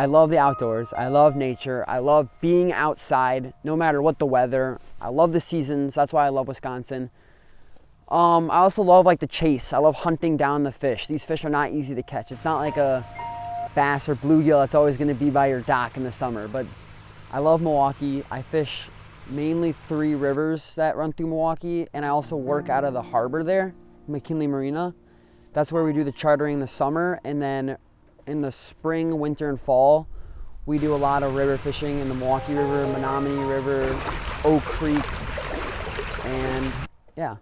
I love the outdoors. I love nature. I love being outside no matter what the weather. I love the seasons. That's why I love Wisconsin. I also love like the chase. I love hunting down the fish. These fish are not easy to catch. It's not like a bass or bluegill that's always going to be by your dock in the summer. But I love Milwaukee. I fish mainly 3 rivers that run through Milwaukee, and I also work out of the harbor there, McKinley Marina. That's where we do the chartering in the summer, and then in the spring, winter, and fall, we do a lot of river fishing in the Milwaukee River, Menominee River, Oak Creek, and yeah.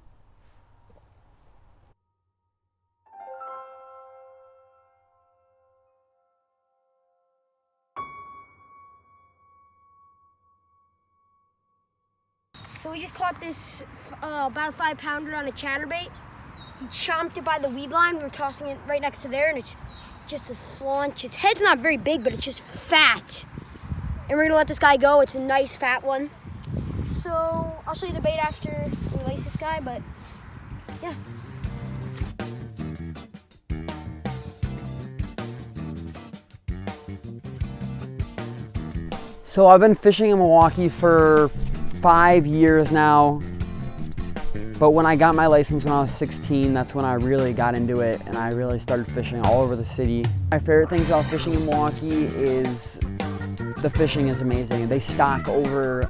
So we just caught this about a 5-pounder on a chatterbait. He chomped it by the weed line. We were tossing it right next to there, and it's just a slaunch. Its head's not very big, but it's just fat. And we're gonna let this guy go. It's a nice fat one. So I'll show you the bait after we release this guy, but yeah. So I've been fishing in Milwaukee for 5 years now, but when I got my license when I was 16, that's when I really got into it and I really started fishing all over the city. My favorite things about fishing in Milwaukee is the fishing is amazing. They stock over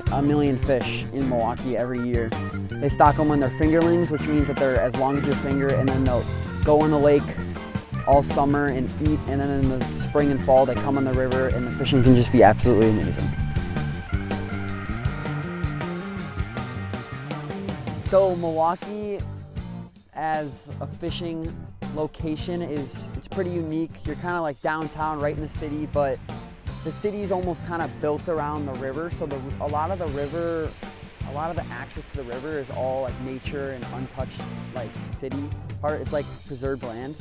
1 million fish in Milwaukee every year. They stock them when they're fingerlings, which means that they're as long as your finger, and then they'll go in the lake all summer and eat, and then in the spring and fall they come on the river, and the fishing can just be absolutely amazing. So Milwaukee as a fishing location it's pretty unique. You're kind of like downtown right in the city, but the city is almost kind of built around the river, so a lot of the access to the river is all like nature and untouched like city part. It's like preserved land.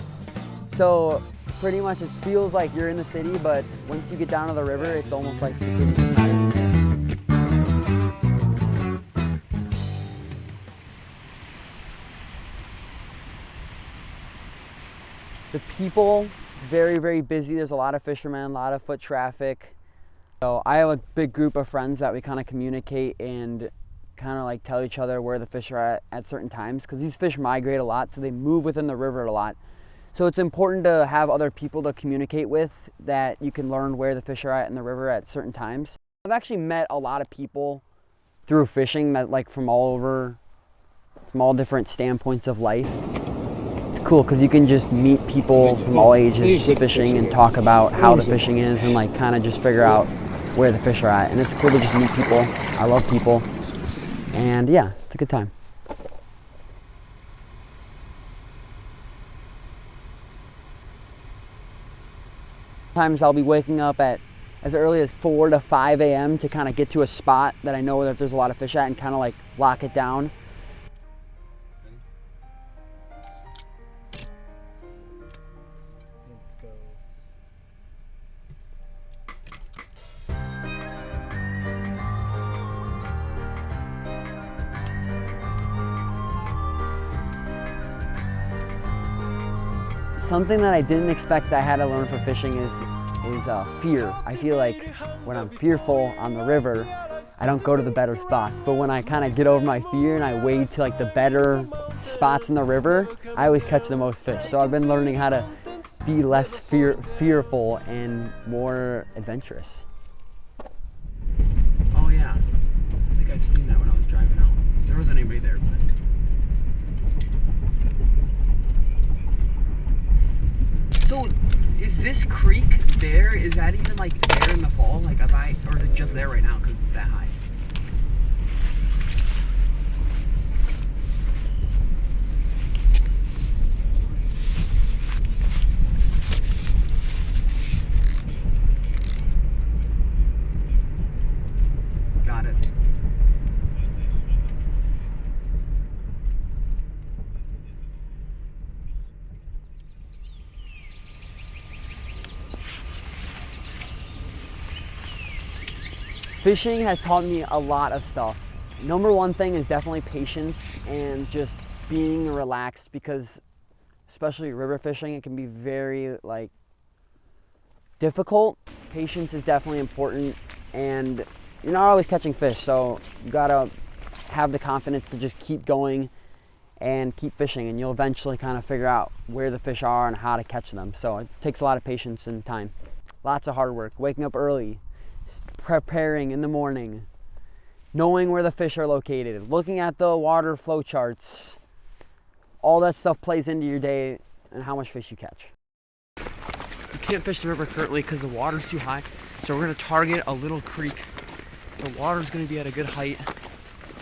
So pretty much it feels like you're in the city, but once you get down to the river, it's almost like the city's just not even there. The people, it's very, very busy. There's a lot of fishermen, a lot of foot traffic. So I have a big group of friends that we kind of communicate and kind of like tell each other where the fish are at certain times, because these fish migrate a lot, so they move within the river a lot. So it's important to have other people to communicate with that you can learn where the fish are at in the river at certain times. I've actually met a lot of people through fishing that like from all different standpoints of life. It's cool because you can just meet people from all ages just fishing and talk about how the fishing is and like kind of just figure out where the fish are at. And it's cool to just meet people. I love people. And yeah, it's a good time. Sometimes I'll be waking up at as early as 4 to 5 a.m. to kind of get to a spot that I know that there's a lot of fish at and kind of like lock it down. Something that I didn't expect I had to learn for fishing is fear. I feel like when I'm fearful on the river, I don't go to the better spots. But when I kind of get over my fear and I wade to like the better spots in the river, I always catch the most fish. So I've been learning how to be less fearful and more adventurous. Oh yeah, I think I've seen that when I was driving out. There wasn't anybody there, but. So, is this creek there? Is that even like there in the fall? Like, or is it just there right now because it's that high? Got it. Fishing has taught me a lot of stuff. Number one thing is definitely patience and just being relaxed, because especially river fishing, it can be very like difficult. Patience is definitely important, and you're not always catching fish, so you gotta have the confidence to just keep going and keep fishing, and you'll eventually kind of figure out where the fish are and how to catch them. So it takes a lot of patience and time. Lots of hard work, waking up early, preparing in the morning, knowing where the fish are located, looking at the water flow charts. All that stuff plays into your day and how much fish you catch. We can't fish the river currently because the water's too high, so we're gonna target a little creek. The water's gonna be at a good height.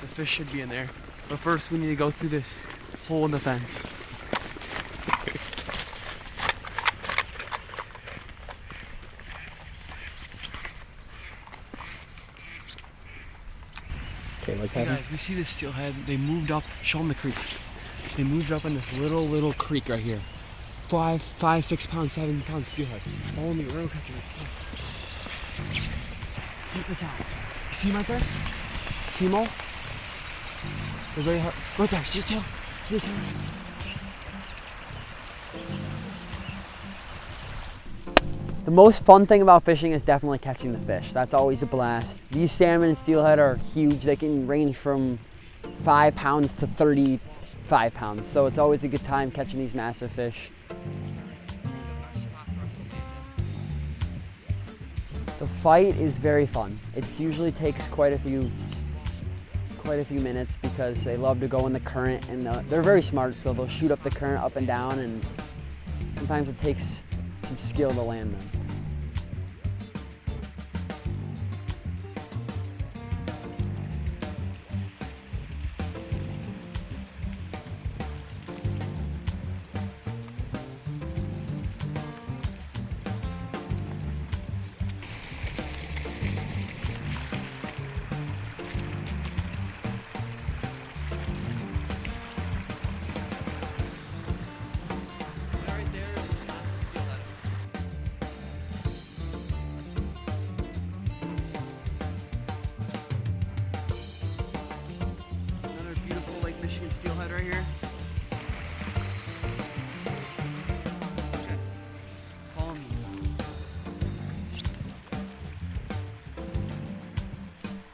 The fish should be in there. But first we need to go through this hole in the fence. Okay, what's Hey guys, we see this steelhead. They moved up. Show them the creek. They moved up in this little creek right here. 5, 6 pounds, 7 pound steelhead. Follow me. We're gonna catch it. Check this out. See him right there? See him all? They're very hard. Right there. See the tail? See the tail? The most fun thing about fishing is definitely catching the fish. That's always a blast. These salmon and steelhead are huge. They can range from 5 pounds to 35 pounds. So it's always a good time catching these massive fish. The fight is very fun. It usually takes quite a few minutes because they love to go in the current, and they're very smart, so they'll shoot up the current up and down, and sometimes it takes some skill to land them. Michigan steelhead right here. Okay. Follow me.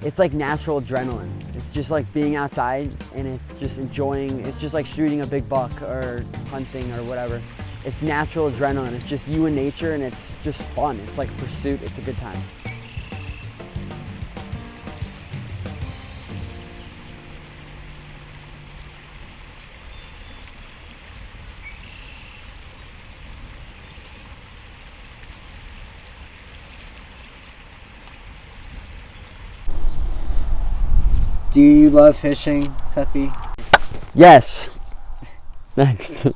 It's like natural adrenaline. It's just like being outside, and it's just enjoying. It's just like shooting a big buck or hunting or whatever. It's natural adrenaline. It's just you and nature, and it's just fun. It's like a pursuit. It's a good time. Do you love fishing, Seppi? Yes. Next.